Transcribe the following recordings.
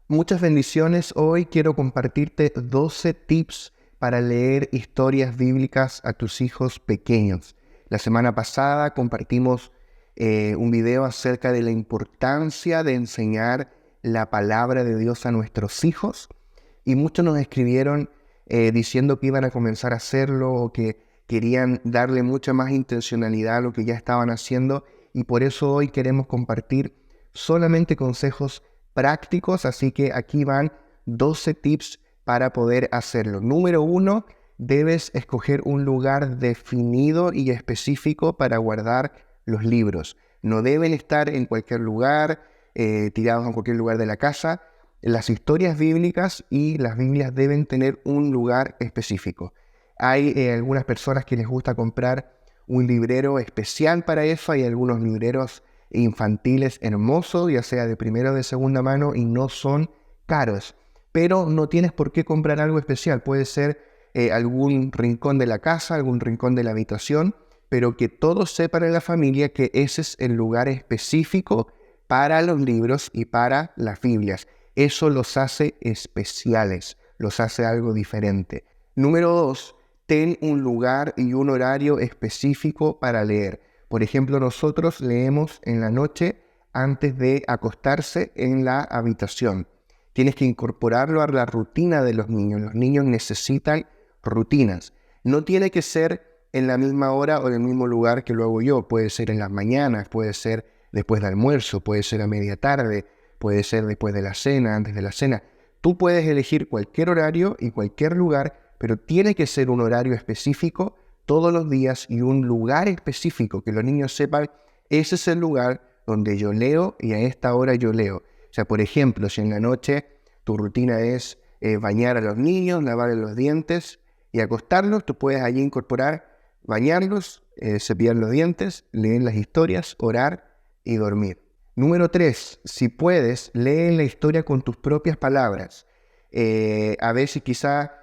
Muchas bendiciones. Hoy quiero compartirte 12 tips para leer historias bíblicas a tus hijos pequeños. La semana pasada compartimos un video acerca de la importancia de enseñar la palabra de Dios a nuestros hijos y muchos nos escribieron diciendo que iban a comenzar a hacerlo o que querían darle mucha más intencionalidad a lo que ya estaban haciendo, y por eso hoy queremos compartir solamente consejos prácticos, así que aquí van 12 tips para poder hacerlo. Número 1, debes escoger un lugar definido y específico para guardar los libros. No deben estar en cualquier lugar, tirados en cualquier lugar de la casa. Las historias bíblicas y las Biblias deben tener un lugar específico. Hay algunas personas que les gusta comprar un librero especial para eso. Hay algunos libreros infantiles hermosos, ya sea de primera o de segunda mano, y no son caros. Pero no tienes por qué comprar algo especial. Puede ser algún rincón de la casa, algún rincón de la habitación, pero que todos sepan en la familia que ese es el lugar específico para los libros y para las Biblias. Eso los hace especiales, los hace algo diferente. Número 2, ten un lugar y un horario específico para leer. Por ejemplo, nosotros leemos en la noche antes de acostarse en la habitación. Tienes que incorporarlo a la rutina de los niños. Los niños necesitan rutinas. No tiene que ser en la misma hora o en el mismo lugar que lo hago yo. Puede ser en las mañanas, puede ser después del almuerzo, puede ser a media tarde, puede ser después de la cena, antes de la cena. Tú puedes elegir cualquier horario y cualquier lugar, pero tiene que ser un horario específico todos los días y un lugar específico, que los niños sepan, ese es el lugar donde yo leo y a esta hora yo leo. O sea, por ejemplo, si en la noche tu rutina es bañar a los niños, lavarles los dientes y acostarlos, tú puedes allí incorporar bañarlos, cepillar los dientes, leer las historias, orar y dormir. Número 3, si puedes, lee la historia con tus propias palabras. A veces quizá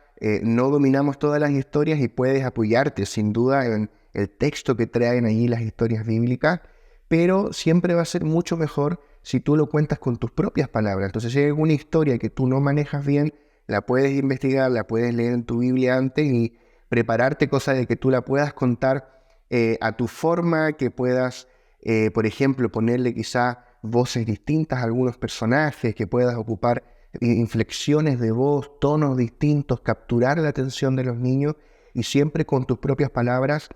no dominamos todas las historias y puedes apoyarte sin duda en el texto que traen allí las historias bíblicas, pero siempre va a ser mucho mejor si tú lo cuentas con tus propias palabras. Entonces, si hay alguna historia que tú no manejas bien, la puedes investigar, la puedes leer en tu Biblia antes y prepararte, cosa de que tú la puedas contar a tu forma, que puedas, por ejemplo, ponerle quizá voces distintas a algunos personajes, que puedas ocupar inflexiones de voz, tonos distintos, capturar la atención de los niños, y siempre con tus propias palabras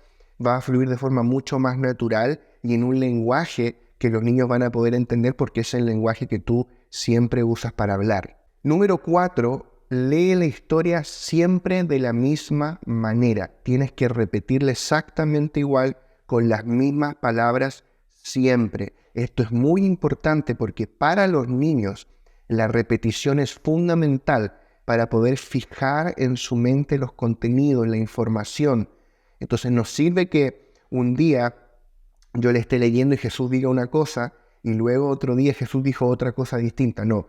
va a fluir de forma mucho más natural y en un lenguaje que los niños van a poder entender porque es el lenguaje que tú siempre usas para hablar. Número 4, lee la historia siempre de la misma manera. Tienes que repetirla exactamente igual, con las mismas palabras siempre. Esto es muy importante porque para los niños la repetición es fundamental para poder fijar en su mente los contenidos, la información. Entonces nos sirve que un día yo le esté leyendo y Jesús diga una cosa y luego otro día Jesús dijo otra cosa distinta. No,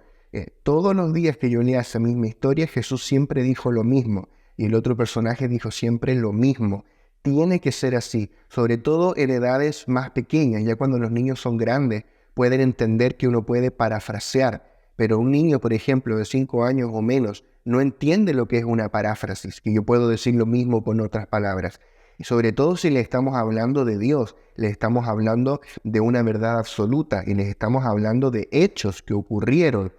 todos los días que yo lea esa misma historia, Jesús siempre dijo lo mismo y el otro personaje dijo siempre lo mismo. Tiene que ser así, sobre todo en edades más pequeñas. Ya cuando los niños son grandes pueden entender que uno puede parafrasear, pero un niño, por ejemplo, de 5 años o menos, no entiende lo que es una paráfrasis, que yo puedo decir lo mismo con otras palabras. Y sobre todo si le estamos hablando de Dios, le estamos hablando de una verdad absoluta y les estamos hablando de hechos que ocurrieron.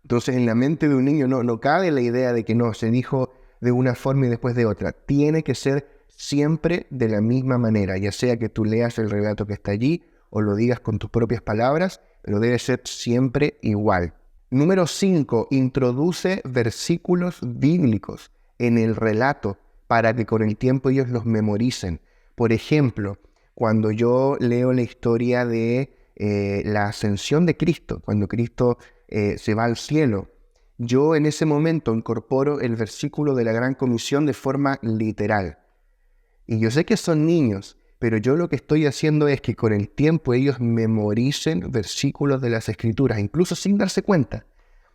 Entonces en la mente de un niño no cabe la idea de que no, se dijo de una forma y después de otra. Tiene que ser siempre de la misma manera, ya sea que tú leas el relato que está allí o lo digas con tus propias palabras, pero debe ser siempre igual. Número 5, introduce versículos bíblicos en el relato para que con el tiempo ellos los memoricen. Por ejemplo, cuando yo leo la historia de la ascensión de Cristo, cuando Cristo se va al cielo, yo en ese momento incorporo el versículo de la Gran Comisión de forma literal. Y yo sé que son niños, pero yo lo que estoy haciendo es que con el tiempo ellos memoricen versículos de las Escrituras, incluso sin darse cuenta.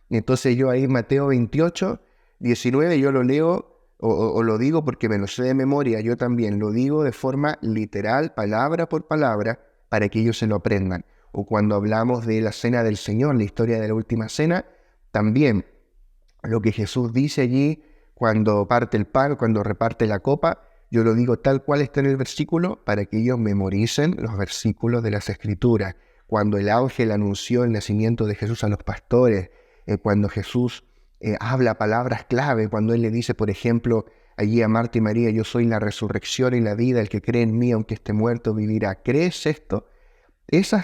Entonces yo ahí Mateo 28, 19, yo lo leo o lo digo porque me lo sé de memoria, yo también lo digo de forma literal, palabra por palabra, para que ellos se lo aprendan. O cuando hablamos de la cena del Señor, la historia de la última cena, También lo que Jesús dice allí cuando parte el pan, cuando reparte la copa, yo lo digo tal cual está en el versículo para que ellos memoricen los versículos de las Escrituras. Cuando el ángel anunció el nacimiento de Jesús a los pastores, cuando Jesús habla palabras clave, cuando Él le dice, por ejemplo, allí a Marta y María, yo soy la resurrección y la vida, el que cree en mí, aunque esté muerto, vivirá. ¿Crees esto?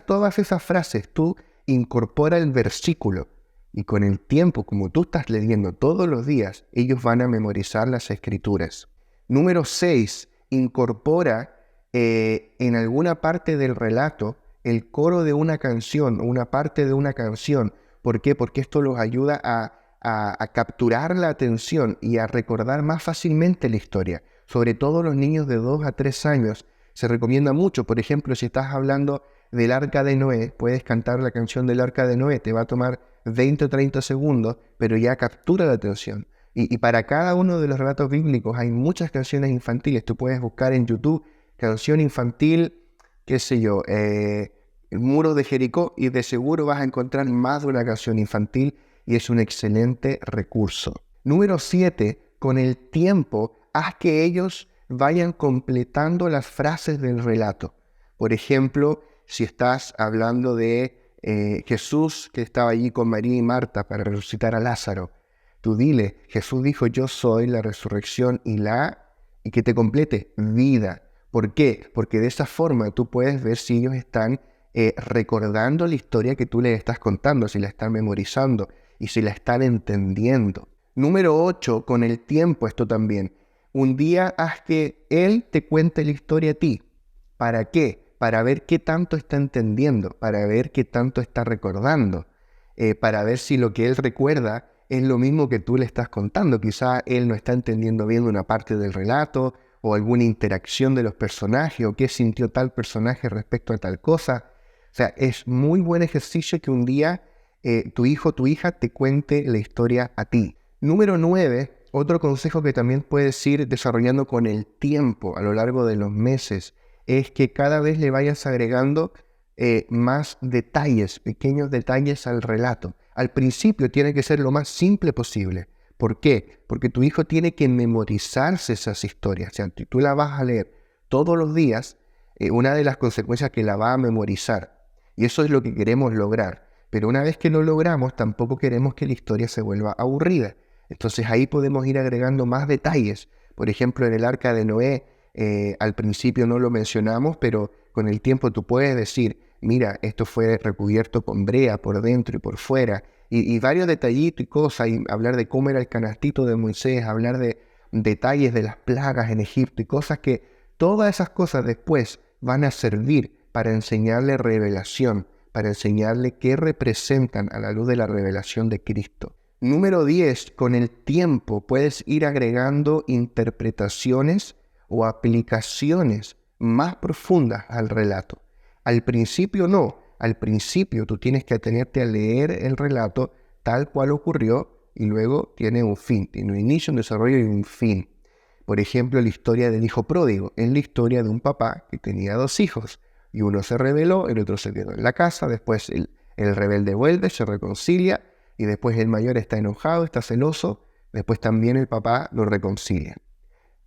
Todas esas frases, tú incorpora el versículo y con el tiempo, como tú estás leyendo todos los días, ellos van a memorizar las Escrituras. Número 6, incorpora en alguna parte del relato el coro de una canción o una parte de una canción. ¿Por qué? Porque esto los ayuda a capturar la atención y a recordar más fácilmente la historia. Sobre todo los niños de 2 a 3 años se recomienda mucho. Por ejemplo, si estás hablando del Arca de Noé, puedes cantar la canción del Arca de Noé, te va a tomar 20 o 30 segundos, pero ya captura la atención. Y para cada uno de los relatos bíblicos hay muchas canciones infantiles. Tú puedes buscar en YouTube canción infantil, qué sé yo, el muro de Jericó, y de seguro vas a encontrar más de una canción infantil y es un excelente recurso. Número 7, con el tiempo, haz que ellos vayan completando las frases del relato. Por ejemplo, si estás hablando de Jesús que estaba allí con María y Marta para resucitar a Lázaro, tú dile, Jesús dijo, yo soy la resurrección y que te complete vida. ¿Por qué? Porque de esa forma tú puedes ver si ellos están recordando la historia que tú les estás contando, si la están memorizando y si la están entendiendo. Número 8, con el tiempo esto también. Un día haz que Él te cuente la historia a ti. ¿Para qué? Para ver qué tanto está entendiendo, para ver qué tanto está recordando, para ver si lo que Él recuerda es lo mismo que tú le estás contando. Quizá Él no está entendiendo bien una parte del relato o alguna interacción de los personajes o qué sintió tal personaje respecto a tal cosa. O sea, es muy buen ejercicio que un día tu hijo o tu hija te cuente la historia a ti. Número 9, otro consejo que también puedes ir desarrollando con el tiempo a lo largo de los meses, es que cada vez le vayas agregando más detalles, pequeños detalles al relato. Al principio tiene que ser lo más simple posible. ¿Por qué? Porque tu hijo tiene que memorizarse esas historias. O sea, si tú la vas a leer todos los días, una de las consecuencias es que la va a memorizar. Y eso es lo que queremos lograr. Pero una vez que lo logramos, tampoco queremos que la historia se vuelva aburrida. Entonces ahí podemos ir agregando más detalles. Por ejemplo, en el Arca de Noé, al principio no lo mencionamos, pero con el tiempo tú puedes decir, mira, esto fue recubierto con brea por dentro y por fuera, y varios detallitos y cosas, y hablar de cómo era el canastito de Moisés, hablar de detalles de las plagas en Egipto y cosas que todas esas cosas después van a servir para enseñarle revelación, para enseñarle qué representan a la luz de la revelación de Cristo. Número 10, con el tiempo puedes ir agregando interpretaciones o aplicaciones más profundas al relato. Al principio no, al principio tú tienes que atenerte a leer el relato tal cual ocurrió y luego tiene un fin, tiene un inicio, un desarrollo y un fin. Por ejemplo, la historia del hijo pródigo es la historia de un papá que tenía 2 hijos y uno se rebeló, el otro se quedó en la casa, después el rebelde vuelve, se reconcilia y después el mayor está enojado, está celoso, después también el papá lo reconcilia.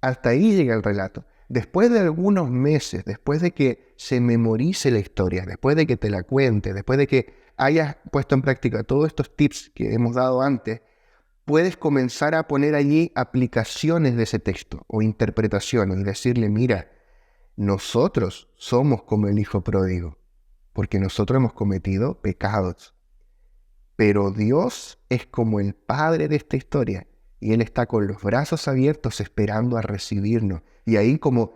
Hasta ahí llega el relato. Después de algunos meses, después de que se memorice la historia, después de que te la cuente, después de que hayas puesto en práctica todos estos tips que hemos dado antes, puedes comenzar a poner allí aplicaciones de ese texto o interpretaciones y decirle, mira, nosotros somos como el hijo pródigo, porque nosotros hemos cometido pecados. Pero Dios es como el padre de esta historia y Él está con los brazos abiertos esperando a recibirnos. Y ahí como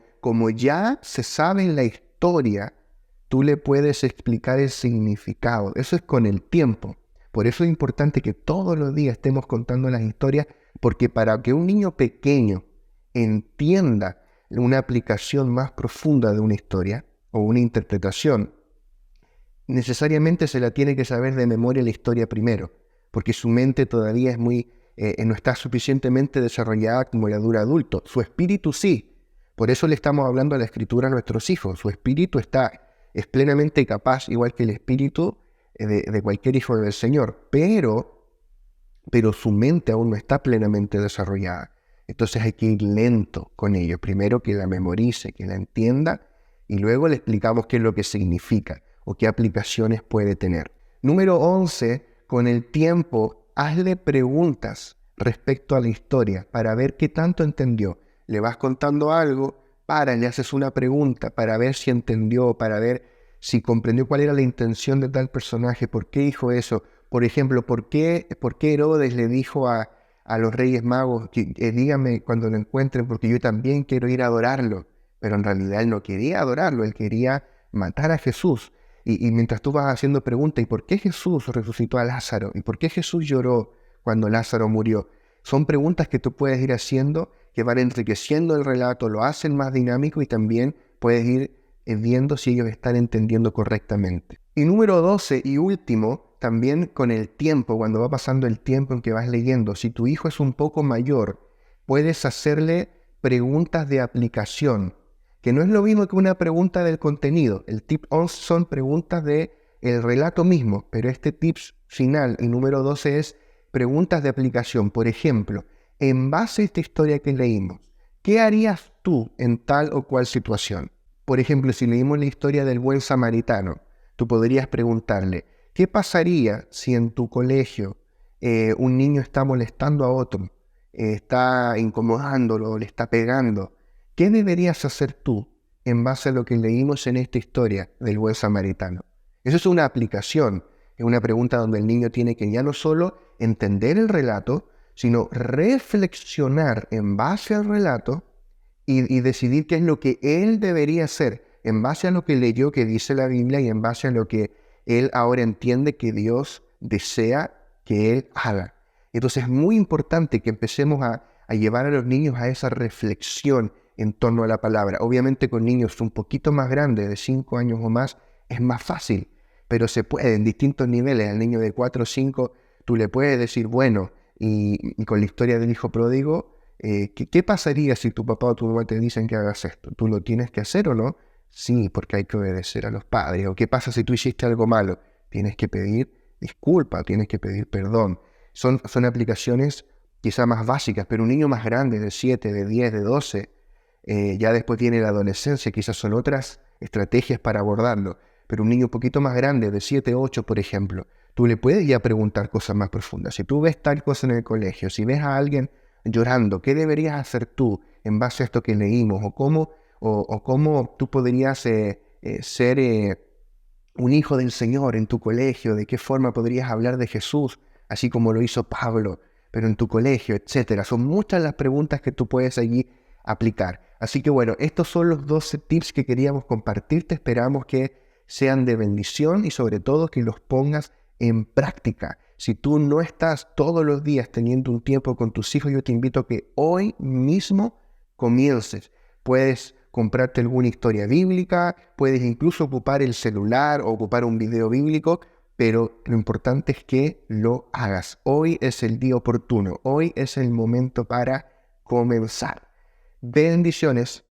ya se sabe en la historia, tú le puedes explicar el significado. Eso es con el tiempo. Por eso es importante que todos los días estemos contando las historias, porque para que un niño pequeño entienda una aplicación más profunda de una historia o una interpretación, necesariamente se la tiene que saber de memoria la historia primero, porque su mente todavía es no está suficientemente desarrollada como la de un adulto. Su espíritu sí. Por eso le estamos hablando a la Escritura a nuestros hijos. Su espíritu es plenamente capaz, igual que el espíritu de cualquier hijo del Señor. Pero pero su mente aún no está plenamente desarrollada. Entonces hay que ir lento con ello. Primero que la memorice, que la entienda, y luego le explicamos qué es lo que significa o qué aplicaciones puede tener. Número 11, con el tiempo, hazle preguntas respecto a la historia para ver qué tanto entendió. Le vas contando algo, le haces una pregunta para ver si entendió, para ver si comprendió cuál era la intención de tal personaje, por qué dijo eso. Por ejemplo, ¿por qué Herodes le dijo a los Reyes Magos que díganme cuando lo encuentren porque yo también quiero ir a adorarlo? Pero en realidad él no quería adorarlo, él quería matar a Jesús. Y mientras tú vas haciendo preguntas, ¿y por qué Jesús resucitó a Lázaro? ¿Y por qué Jesús lloró cuando Lázaro murió? Son preguntas que tú puedes ir haciendo, que van enriqueciendo el relato, lo hacen más dinámico y también puedes ir viendo si ellos están entendiendo correctamente. Y número 12 y último, también con el tiempo, cuando va pasando el tiempo en que vas leyendo, si tu hijo es un poco mayor, puedes hacerle preguntas de aplicación, que no es lo mismo que una pregunta del contenido. El tip 11 son preguntas del relato mismo, pero este tip final, el número 12, es preguntas de aplicación. Por ejemplo, en base a esta historia que leímos, ¿qué harías tú en tal o cual situación? Por ejemplo, si leímos la historia del buen samaritano, tú podrías preguntarle, ¿qué pasaría si en tu colegio un niño está molestando a otro, está incomodándolo, le está pegando? ¿Qué deberías hacer tú en base a lo que leímos en esta historia del buen samaritano? Eso es una aplicación, es una pregunta donde el niño tiene que ya no solo entender el relato, sino reflexionar en base al relato y decidir qué es lo que él debería hacer en base a lo que leyó que dice la Biblia y en base a lo que él ahora entiende que Dios desea que él haga. Entonces es muy importante que empecemos a llevar a los niños a esa reflexión en torno a la palabra. Obviamente con niños un poquito más grandes, de 5 años o más, es más fácil, pero se puede en distintos niveles. Al niño de 4 o 5 tú le puedes decir, bueno, y con la historia del hijo pródigo, ¿qué pasaría si tu papá o tu mamá te dicen que hagas esto? ¿Tú lo tienes que hacer o no? Sí, porque hay que obedecer a los padres. ¿O qué pasa si tú hiciste algo malo? Tienes que pedir disculpa, tienes que pedir perdón. Son aplicaciones quizá más básicas, pero un niño más grande, de 7, de 10, de 12, ya después viene la adolescencia, quizás son otras estrategias para abordarlo. Pero un niño un poquito más grande, de 7, 8, por ejemplo, tú le puedes ya preguntar cosas más profundas. Si tú ves tal cosa en el colegio, si ves a alguien llorando, ¿qué deberías hacer tú en base a esto que leímos? ¿O cómo tú podrías ser un hijo del Señor en tu colegio? ¿De qué forma podrías hablar de Jesús, así como lo hizo Pablo, pero en tu colegio, etcétera? Son muchas las preguntas que tú puedes allí aplicar. Así que bueno, estos son los 12 tips que queríamos compartirte. Esperamos que sean de bendición y sobre todo que los pongas en práctica. Si tú no estás todos los días teniendo un tiempo con tus hijos, yo te invito a que hoy mismo comiences. Puedes comprarte alguna historia bíblica, puedes incluso ocupar el celular o ocupar un video bíblico, pero lo importante es que lo hagas. Hoy es el día oportuno, hoy es el momento para comenzar. Bendiciones.